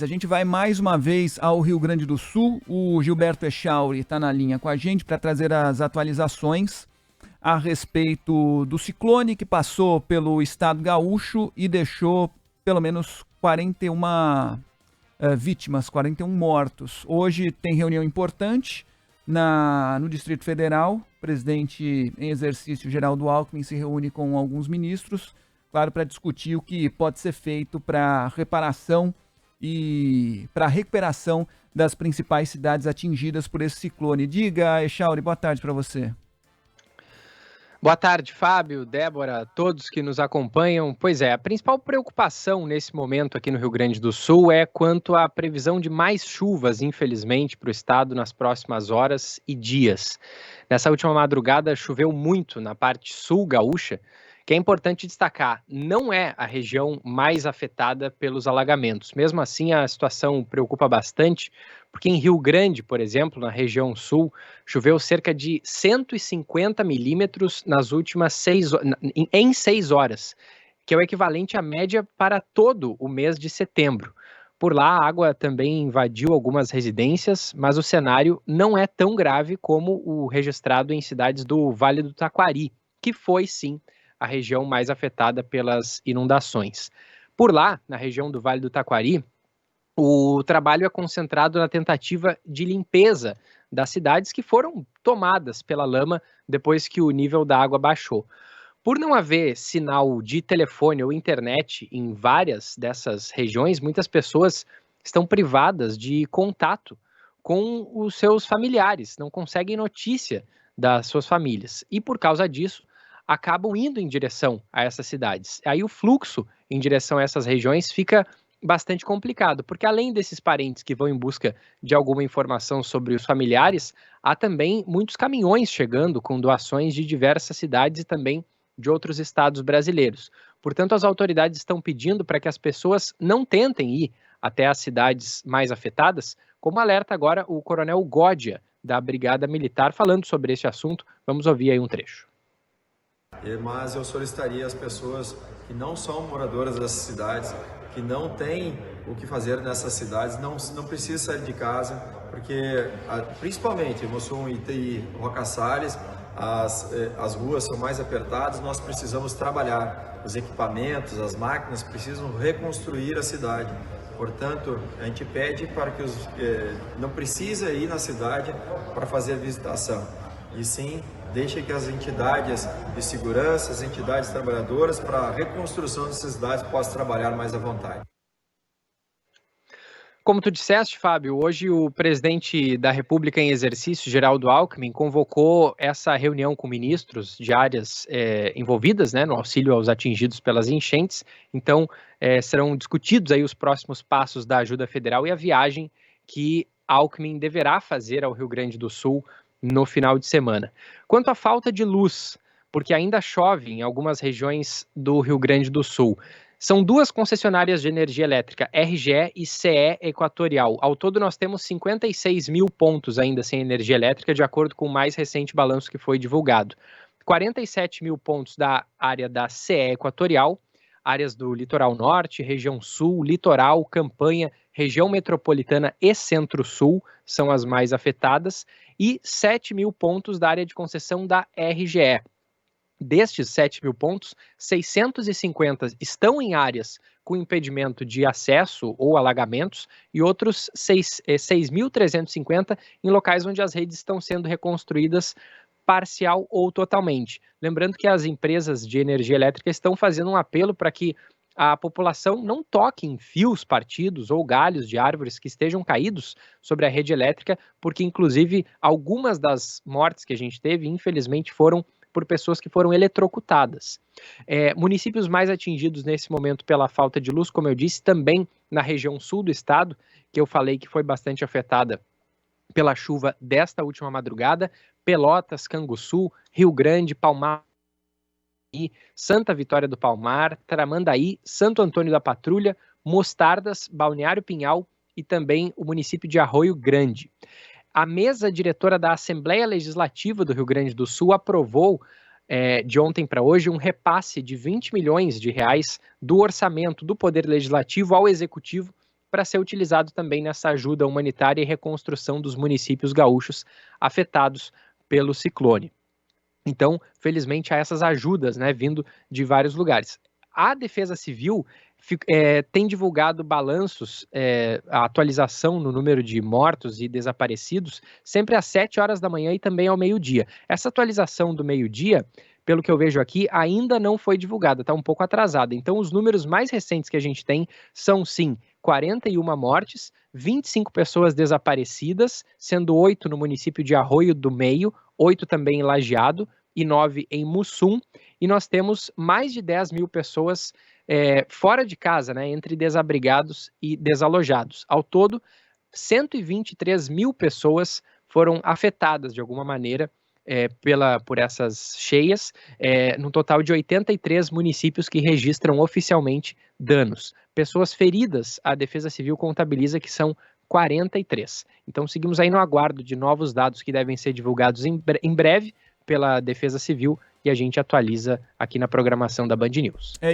A gente vai mais uma vez ao Rio Grande do Sul. O Gilberto Echauri está na linha com a gente para trazer as atualizações a respeito do ciclone que passou pelo estado gaúcho e deixou pelo menos 41 vítimas, 41 mortos. Hoje tem reunião importante no Distrito Federal. O presidente em exercício, Geraldo Alckmin, se reúne com alguns ministros, claro, para discutir o que pode ser feito para reparação e para a recuperação das principais cidades atingidas por esse ciclone. Diga, Echauri, boa tarde para você. Boa tarde, Fábio, Débora, todos que nos acompanham. Pois é, a principal preocupação nesse momento aqui no Rio Grande do Sul é quanto à previsão de mais chuvas, infelizmente, para o estado nas próximas horas e dias. Nessa última madrugada choveu muito na parte sul gaúcha, que é importante destacar, não é a região mais afetada pelos alagamentos. Mesmo assim, a situação preocupa bastante, porque em Rio Grande, por exemplo, na região sul, choveu cerca de 150 milímetros nas últimas em 6 horas, que é o equivalente à média para todo o mês de setembro. Por lá, a água também invadiu algumas residências, mas o cenário não é tão grave como o registrado em cidades do Vale do Taquari, que foi, sim, a região mais afetada pelas inundações. Por lá, na região do Vale do Taquari, o trabalho é concentrado na tentativa de limpeza das cidades que foram tomadas pela lama depois que o nível da água baixou. Por não haver sinal de telefone ou internet em várias dessas regiões, muitas pessoas estão privadas de contato com os seus familiares, não conseguem notícia das suas famílias. E por causa disso, acabam indo em direção a essas cidades. Aí o fluxo em direção a essas regiões fica bastante complicado, porque além desses parentes que vão em busca de alguma informação sobre os familiares, há também muitos caminhões chegando com doações de diversas cidades e também de outros estados brasileiros. Portanto, as autoridades estão pedindo para que as pessoas não tentem ir até as cidades mais afetadas, como alerta agora o coronel Gódia, da Brigada Militar, falando sobre esse assunto. Vamos ouvir aí um trecho. Mas eu solicitaria às pessoas que não são moradoras dessas cidades, que não têm o que fazer nessas cidades, não precisa sair de casa, porque principalmente em Mussum, Itaí, Roca Salles, as ruas são mais apertadas, nós precisamos trabalhar, os equipamentos, as máquinas precisam reconstruir a cidade. Portanto, a gente pede para que não precisa ir na cidade para fazer visitação, e sim deixe que as entidades de segurança, as entidades trabalhadoras para a reconstrução dessas cidades possam trabalhar mais à vontade. Como tu disseste, Fábio, hoje o presidente da República em exercício, Geraldo Alckmin, convocou essa reunião com ministros de áreas envolvidas, no auxílio aos atingidos pelas enchentes. Então, serão discutidos aí os próximos passos da ajuda federal e a viagem que Alckmin deverá fazer ao Rio Grande do Sul no final de semana. Quanto à falta de luz, porque ainda chove em algumas regiões do Rio Grande do Sul, são 2 concessionárias de energia elétrica, RGE e CE Equatorial. Ao todo, nós temos 56 mil pontos ainda sem energia elétrica, de acordo com o mais recente balanço que foi divulgado. 47 mil pontos da área da CE Equatorial, áreas do Litoral Norte, Região Sul, Litoral, Campanha, Região Metropolitana e Centro-Sul são as mais afetadas, e 7 mil pontos da área de concessão da RGE. Destes 7 mil pontos, 650 estão em áreas com impedimento de acesso ou alagamentos e outros 6.350 em locais onde as redes estão sendo reconstruídas parcial ou totalmente. Lembrando que as empresas de energia elétrica estão fazendo um apelo para que a população não toque em fios partidos ou galhos de árvores que estejam caídos sobre a rede elétrica, porque inclusive algumas das mortes que a gente teve, infelizmente, foram por pessoas que foram eletrocutadas. Municípios mais atingidos nesse momento pela falta de luz, como eu disse, também na região sul do estado, que eu falei que foi bastante afetada pela chuva desta última madrugada, Pelotas, Canguçu, Rio Grande, Palmar, Santa Vitória do Palmar, Tramandaí, Santo Antônio da Patrulha, Mostardas, Balneário Pinhal e também o município de Arroio Grande. A mesa diretora da Assembleia Legislativa do Rio Grande do Sul aprovou de ontem para hoje um repasse de 20 milhões de reais do orçamento do Poder Legislativo ao Executivo para ser utilizado também nessa ajuda humanitária e reconstrução dos municípios gaúchos afetados pelo ciclone. Então, felizmente, há essas ajudas, né, vindo de vários lugares. A Defesa Civil tem divulgado balanços, a atualização no número de mortos e desaparecidos, sempre às 7 horas da manhã e também ao meio-dia. Essa atualização do meio-dia, pelo que eu vejo aqui, ainda não foi divulgada, está um pouco atrasada. Então, os números mais recentes que a gente tem são, sim, 41 mortes, 25 pessoas desaparecidas, sendo 8 no município de Arroio do Meio, 8 também em Lajeado e 9 em Mussum. E nós temos mais de 10 mil pessoas fora de casa, né, entre desabrigados e desalojados. Ao todo, 123 mil pessoas foram afetadas de alguma maneira por essas cheias, no total de 83 municípios que registram oficialmente danos. Pessoas feridas, a Defesa Civil contabiliza que são 43. Então seguimos aí no aguardo de novos dados que devem ser divulgados em breve pela Defesa Civil e a gente atualiza aqui na programação da Band News.